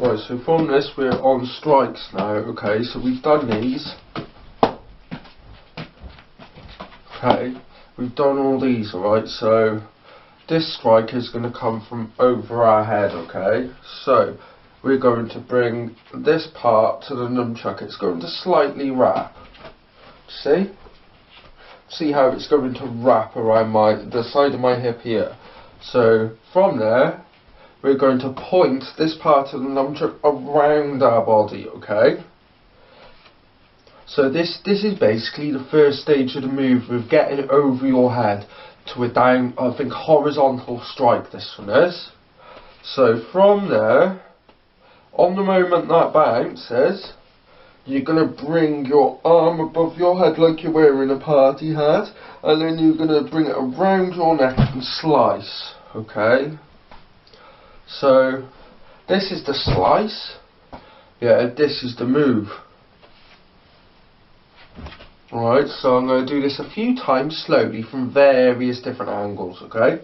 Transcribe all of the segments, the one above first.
Right, so from this we're on strikes now, okay, so we've done these. Okay, we've done all these, alright, so this strike is going to come from over our head, okay, so we're going to bring this part to the nunchuck. It's going to slightly wrap, see how it's going to wrap around the side of my hip here. So from there we're going to point this part of the nunchuck around our body, okay? So this is basically the first stage of the move with getting over your head to a down, I think, horizontal strike, this one is. So from there, on the moment that bounces, you're going to bring your arm above your head like you're wearing a party hat, and then you're going to bring it around your neck and slice, okay? So this is the slice, this is the move. Alright, so I'm going to do this a few times slowly from various different angles, okay?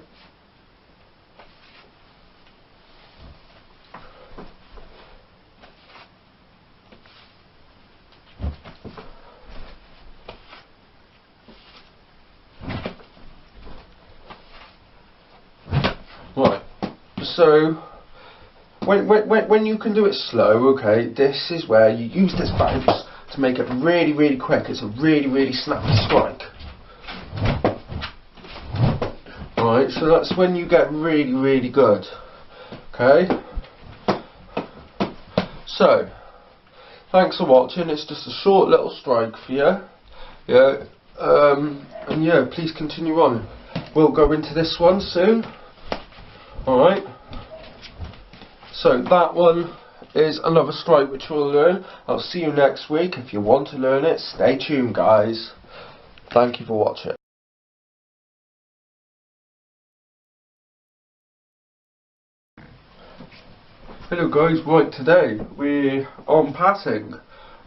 Right, so when you can do it slow, okay, this is where you use this bounce to make it really, really quick. It's a really, really snappy strike. Right, so that's when you get really, really good. Okay? So, thanks for watching. It's just a short little strike for you. And yeah, please continue on. We'll go into this one soon. Alright? So that one is another strike which we'll learn. I'll see you next week. If you want to learn it, stay tuned, guys. Thank you for watching. Hello guys, right, today we're on passing.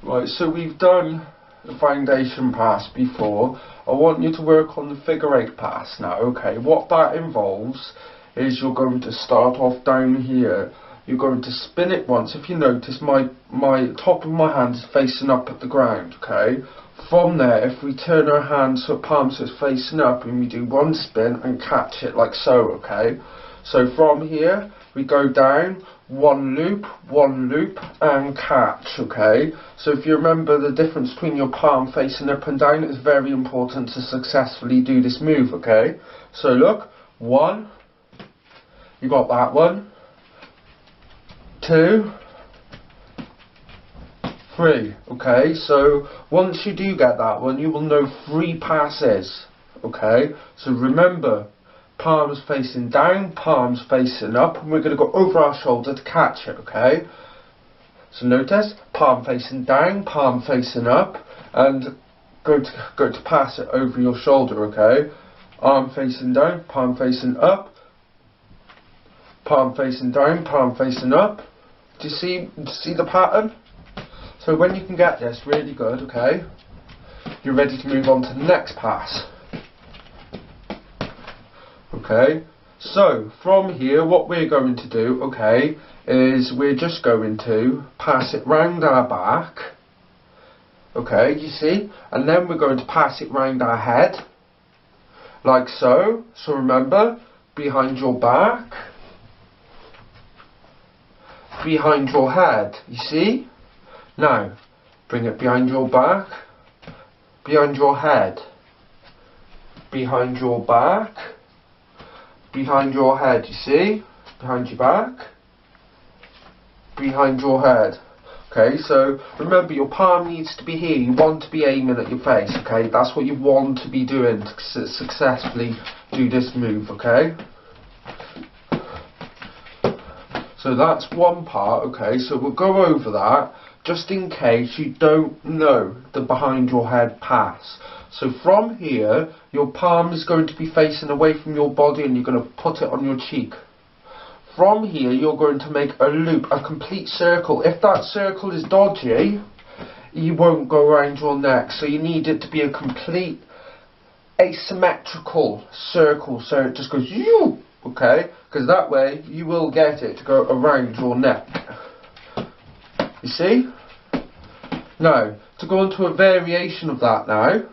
Right, so we've done the foundation pass before. I want you to work on the figure 8 pass now, okay? What that involves is you're going to start off down here. You're going to spin it once. If you notice, my top of my hand is facing up at the ground, okay? From there, if we turn our hand so palm so it's facing up, and we do one spin and catch it like so, okay? So from here, we go down, one loop, and catch, okay? So if you remember the difference between your palm facing up and down, it's very important to successfully do this move, okay? So look, 1, you got that one. 2, 3, okay, so once you do get that one, you will know 3 passes, okay, so remember, palms facing down, palms facing up, and we're going to go over our shoulder to catch it, okay, so notice, palm facing down, palm facing up, and go to pass it over your shoulder, okay, arm facing down, palm facing up, palm facing down, palm facing up. Do you see the pattern? So when you can get this really good, okay, you're ready to move on to the next pass. Okay, so from here what we're going to do, okay, is we're just going to pass it round our back. Okay, you see? And then we're going to pass it round our head. Like so. So remember, behind your back, behind your head, you see? Now, bring it behind your back, behind your head, behind your back, behind your head, you see? Behind your back, behind your head. Okay, so remember your palm needs to be here, you want to be aiming at your face, okay? That's what you want to be doing to successfully do this move, okay? So that's one part, okay, so we'll go over that just in case you don't know the behind your head pass. So from here, your palm is going to be facing away from your body and you're going to put it on your cheek. From here, you're going to make a loop, a complete circle. If that circle is dodgy, you won't go around your neck, so you need it to be a complete asymmetrical circle, so it just goes, okay, because that way you will get it to go around your neck. You see? Now, to go on to a variation of that now.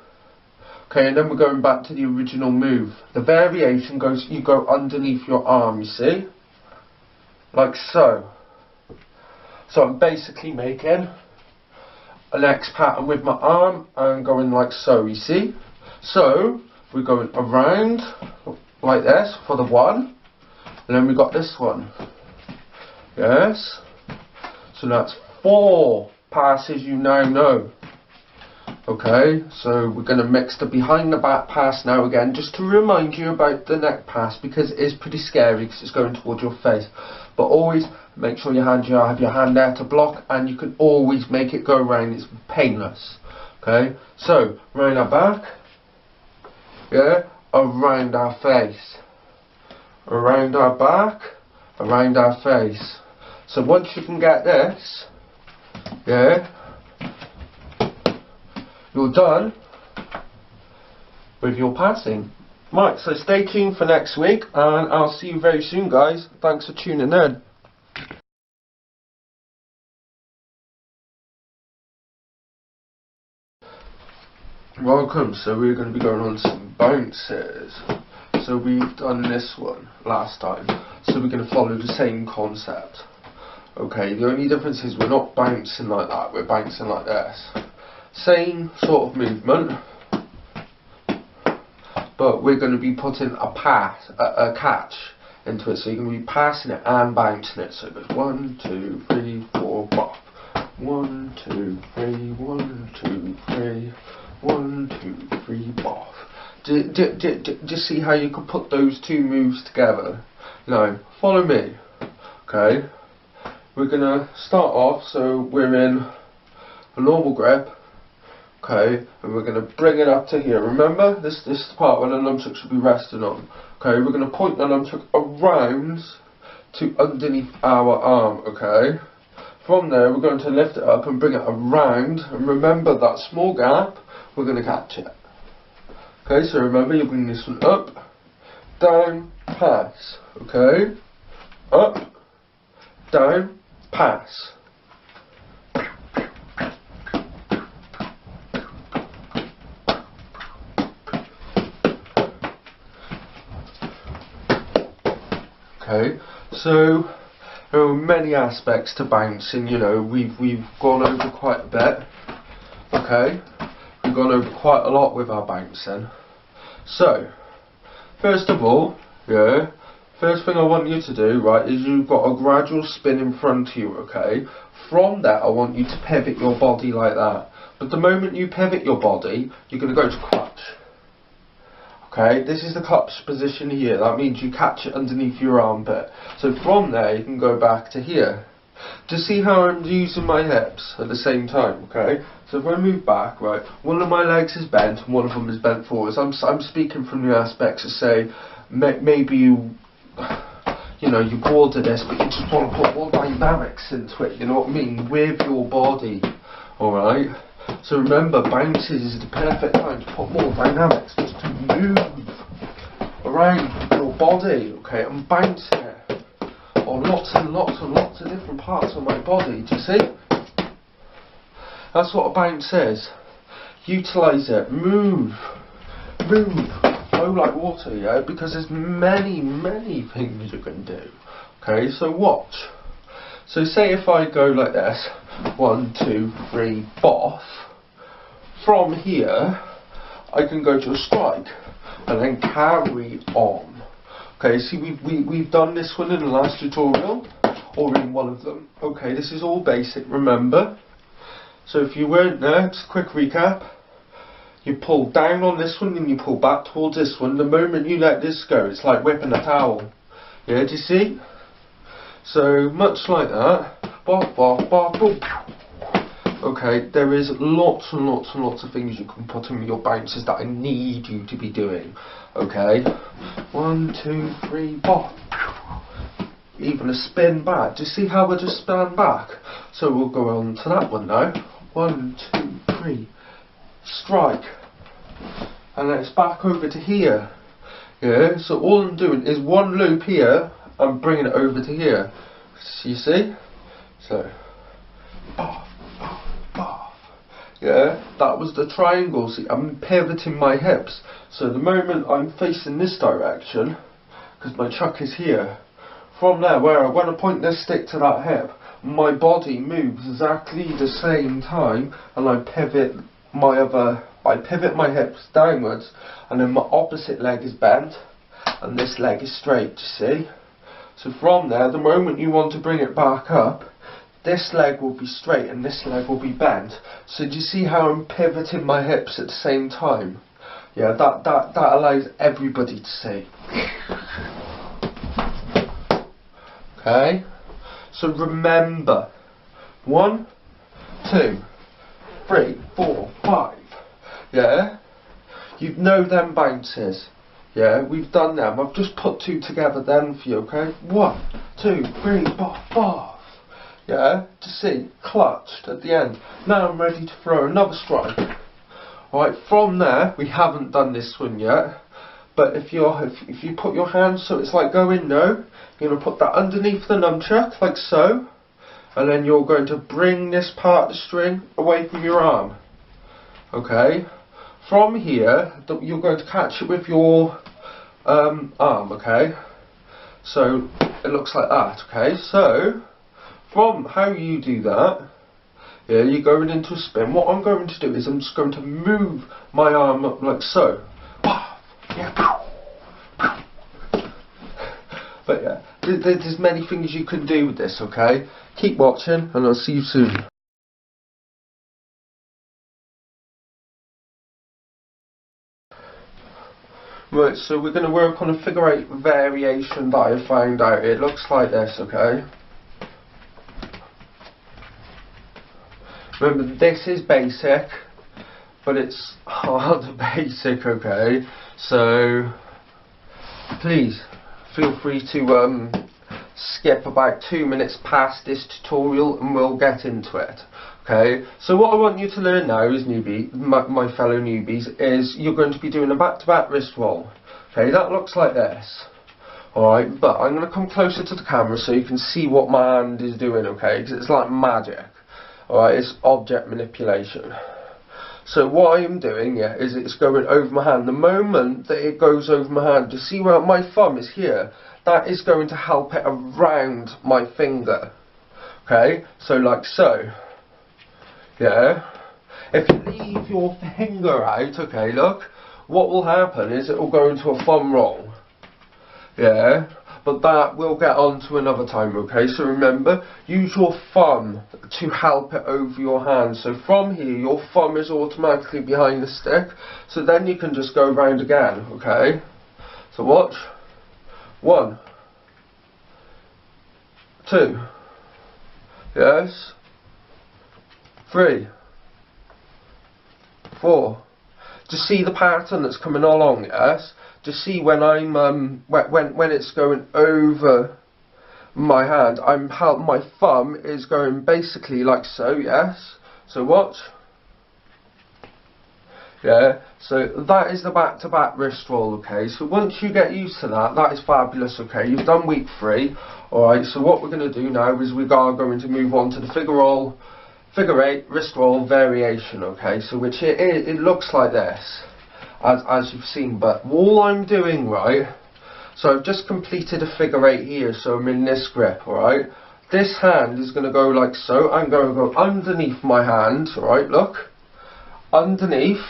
Okay, and then we're going back to the original move. The variation goes, you go underneath your arm, you see? Like so. So I'm basically making an X pattern with my arm and going like so, you see? So, we're going around like this for the one. And then we got this one. Yes? So that's 4 passes you now know. Okay, so we're going to mix the behind the back pass now again, just to remind you about the neck pass, because it is pretty scary because it's going towards your face. But always make sure you have your hand there to block, and you can always make it go around. It's painless. Okay, so round our back, yeah, around our face, around our back, around our face. So once you can get this, yeah, you're done with your passing. Right, so stay tuned for next week, and I'll see you very soon, guys. Thanks for tuning in. Welcome. So we're going to be going on some bounces. So we've done this one last time, so we're going to follow the same concept. Okay, the only difference is we're not bouncing like that, we're bouncing like this. Same sort of movement, but we're going to be putting a pass, a catch into it. So you're going to be passing it and bouncing it. So it goes 1, 2, 3, 4, bop. 1, 2, 3, 1, 2, 3, 1, 2, 3, bop. Do you see how you can put those two moves together? Now, follow me. Okay, we're going to start off, so we're in a normal grip. Okay, and we're going to bring it up to here. Remember, this is the part where the nunchuck should be resting on. Okay, we're going to point the nunchuck around to underneath our arm. Okay, from there we're going to lift it up and bring it around. And remember that small gap, we're going to catch it. Okay, so remember, you bring this one up, down, pass. Okay, up, down, pass. Okay, so there are many aspects to bouncing. You know, we've gone over quite a bit. Okay, we've gone over quite a lot with our bouncing. So, first of all, yeah, first thing I want you to do, right, is you've got a gradual spin in front of you. Okay, from that I want you to pivot your body like that. But the moment you pivot your body, you're going to go to clutch. Okay, this is the clutch position here. That means you catch it underneath your armpit. So from there you can go back to here. To see how I'm using my hips at the same time, okay? So if I move back, right, one of my legs is bent and one of them is bent forwards. I'm speaking from the aspects of, say, maybe you know, you're bored of this, but you just want to put more dynamics into it, you know what I mean, with your body, alright? So remember, bounces is the perfect time to put more dynamics, just to move around your body, okay? I'm bouncing it on lots and lots and lots of different parts of my body, do you see? That's what a bounce is. Utilise it, move, flow like water, yeah? Because there's many, many things you can do, okay? So watch. So say if I go like this, 1, 2, 3, boff. From here, I can go to a strike and then carry on. Okay, see, we've done this one in the last tutorial, or in one of them. Okay, this is all basic, remember. So if you weren't there, just a quick recap. You pull down on this one and you pull back towards this one. The moment you let this go, it's like whipping a towel. Yeah, do you see? So much like that. Bop, bop, bop, boom. Okay, there is lots and lots and lots of things you can put in your bounces that I need you to be doing. Okay, 1, 2, 3, bop. Even a spin back. Do you see how I just spin back? So we'll go on to that one now. 1, 2, 3, strike. And then it's back over to here. Yeah, so all I'm doing is one loop here, I'm bringing it over to here. You see? So, off, off, off. Yeah, that was the triangle. See, I'm pivoting my hips. So the moment I'm facing this direction, because my chuck is here, from there, when I point this stick to that hip, my body moves exactly the same time, and I pivot my hips downwards, and then my opposite leg is bent, and this leg is straight, you see? So from there, the moment you want to bring it back up, this leg will be straight and this leg will be bent. So do you see how I'm pivoting my hips at the same time? Yeah, that allows everybody to see. Okay? So remember, 1, 2, 3, 4, 5. Yeah? You know them bounces. Yeah, we've done them. I've just put 2 together then for you, okay? 1, 2, 3, 4, 5. Yeah, to see, clutched at the end. Now I'm ready to throw another strike. Alright, from there, we haven't done this one yet. But if you put your hand so it's like going no, you're going to put that underneath the nunchuck, like so. And then you're going to bring this part of the string away from your arm. Okay? From here, you're going to catch it with your arm, okay? So, it looks like that, okay? So, from how you do that, yeah, you're going into a spin. What I'm going to do is I'm just going to move my arm up like so. But yeah, there's many things you can do with this, okay? Keep watching and I'll see you soon. Right, so we're going to work on a figure 8 variation that I found out. It looks like this, okay? Remember, this is basic, but it's hard basic, okay? So, please, feel free to skip about 2 minutes past this tutorial and we'll get into it. Okay, so what I want you to learn now is my fellow newbies, is you're going to be doing a back-to-back wrist roll. Okay, that looks like this. Alright, but I'm going to come closer to the camera so you can see what my hand is doing, okay, because it's like magic. Alright, it's object manipulation. So what I am doing, yeah, is it's going over my hand. The moment that it goes over my hand, you see where my thumb is here? That is going to help it around my finger. Okay, so like so. Yeah. If you leave your finger out, okay, look, what will happen is it will go into a thumb roll. Yeah. But that we'll get on to another time, okay? So remember, use your thumb to help it over your hand. So from here, your thumb is automatically behind the stick. So then you can just go round again, okay? So watch. 1, 2. Yes. 3, 4. To see the pattern that's coming along, yes? To see when I'm when it's going over my hand, my thumb is going basically like so, yes. So watch. Yeah. So that is the back-to-back wrist roll, okay. So once you get used to that, that is fabulous, okay. You've done week 3, all right. So what we're going to do now is we are going to move on to the figure 8 wrist roll variation, okay. So which it looks like this. As you've seen, but all I'm doing, right, so I've just completed a figure 8 here, so I'm in this grip, alright. This hand is going to go like so. I'm going to go underneath my hand, alright, look, underneath.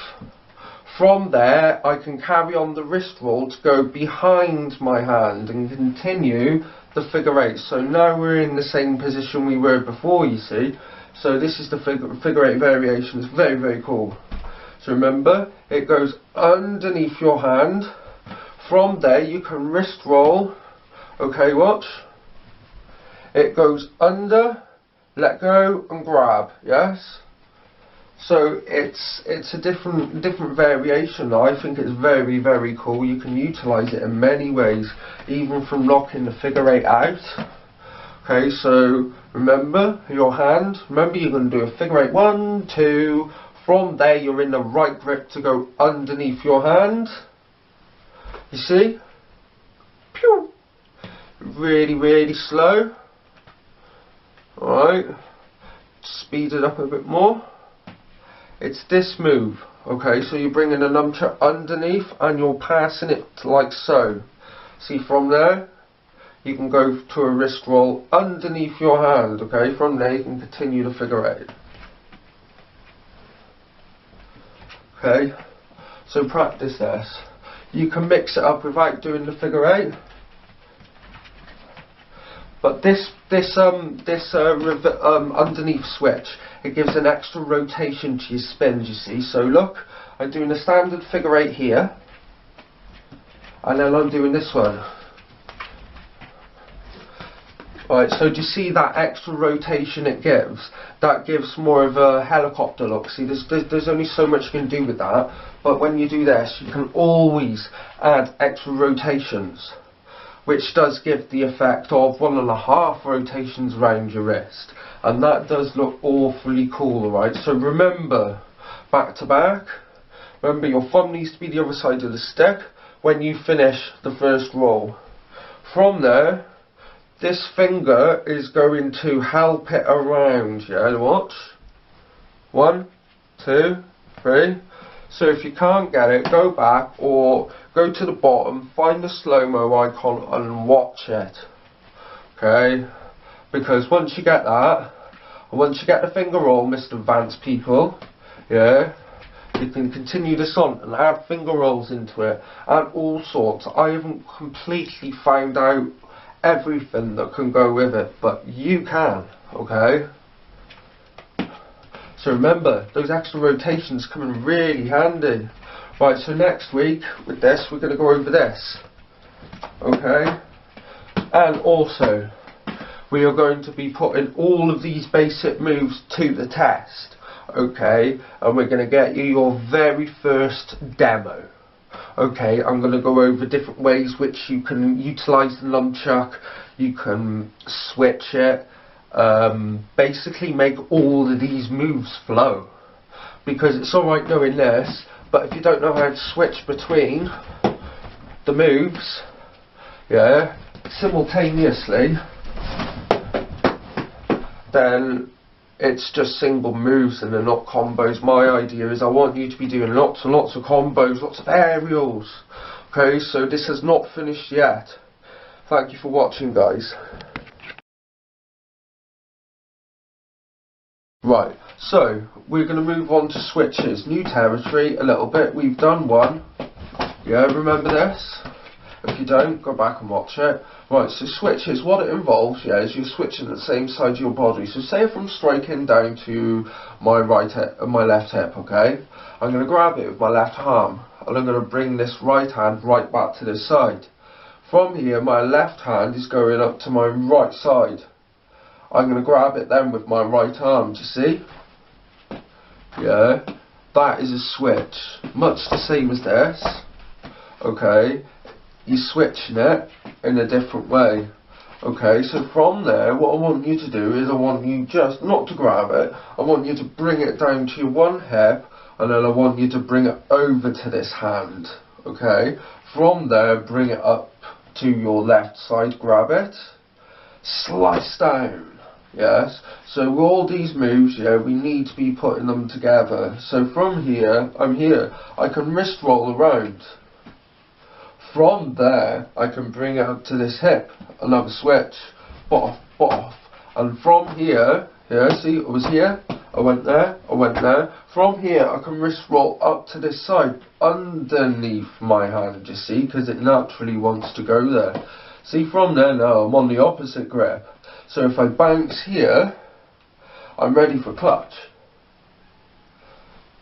From there, I can carry on the wrist roll to go behind my hand and continue the figure 8. So now we're in the same position we were before, you see. So this is the figure 8 variation. It's very, very cool. So remember, it goes underneath your hand. From there, you can wrist roll. Okay, watch. It goes under, let go, and grab. Yes. So it's a different variation. I think it's very, very cool. You can utilise it in many ways, even from knocking the figure 8 out. Okay, so remember your hand. Remember, you're going to do a figure 8. 1, 2. From there, you're in the right grip to go underneath your hand. You see? Pew! Really, really slow. Alright. speed it up a bit more, it's this move. Okay, so you're bringing the nunchuck underneath and you're passing it like so. See, from there you can go to a wrist roll underneath your hand. Okay, from there you can continue the figure eight. Okay, so practice this. You can mix it up without doing the figure eight, but this underneath switch, it gives an extra rotation to your spins, you see. So look, I'm doing a standard figure eight here, and then I'm doing this one. Right, so do you see that extra rotation it gives? That gives more of a helicopter look. See, there's only so much you can do with that, but when you do this, you can always add extra rotations, which does give the effect of 1.5 rotations around your wrist, and that does look awfully cool. Alright, so remember, back to back, remember your thumb needs to be the other side of the stick when you finish the first roll. From there, this finger is going to help it around, yeah, watch. 1, 2, 3. So if you can't get it, go back or go to the bottom, find the slow-mo icon and watch it. Okay? Because once you get that, and once you get the finger roll, Mr. Advanced people, yeah, you can continue this on and add finger rolls into it and all sorts. I haven't completely found out everything that can go with it, but you can, okay? So remember, those extra rotations come in really handy. Right, so next week with this, we're going to go over this, okay? And also, we are going to be putting all of these basic moves to the test, okay? And we're going to get you your very first demo. Okay, I'm going to go over different ways which you can utilise the nunchuck, you can switch it, basically make all of these moves flow. Because it's alright knowing this, but if you don't know how to switch between the moves, yeah, simultaneously, then it's just single moves and they're not combos. My idea is I want you to be doing lots and lots of combos, lots of aerials. Okay, so this has not finished yet. Thank you for watching, guys. Right, so we're going to move on to switches. New territory a little bit. We've done one. Yeah, remember this? If you don't, go back and watch it. Right, so switches, what it involves, yeah, is you're switching at the same side of your body. So say if I'm striking down to my my left hip, okay? I'm going to grab it with my left arm, and I'm going to bring this right hand right back to this side. From here, my left hand is going up to my right side. I'm going to grab it then with my right arm, do you see? Yeah, that is a switch. Much the same as this, okay? You're switching it in a different way. Okay, so from there, what I want you to do is I want you just not to grab it. I want you to bring it down to your one hip, and then I want you to bring it over to this hand. Okay, from there, bring it up to your left side, grab it, slice down. Yes, so with all these moves, yeah, we need to be putting them together. So from here, I'm here, I can wrist roll around. From there, I can bring it up to this hip, another switch, boff, boff. And from here, yeah, see, I was here, I went there, I went there. From here, I can wrist roll up to this side, underneath my hand, you see, because it naturally wants to go there. See, from there now, I'm on the opposite grip. So if I bounce here, I'm ready for clutch.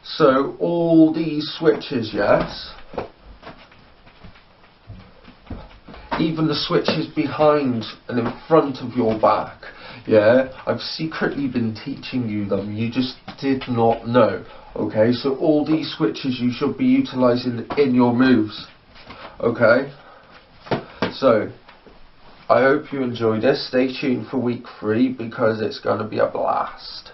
So all these switches, yes, even the switches behind and in front of your back, yeah, I've secretly been teaching you them, you just did not know. Okay, so all these switches you should be utilising in your moves. Okay, so I hope you enjoy this. Stay tuned for week 3 because it's going to be a blast.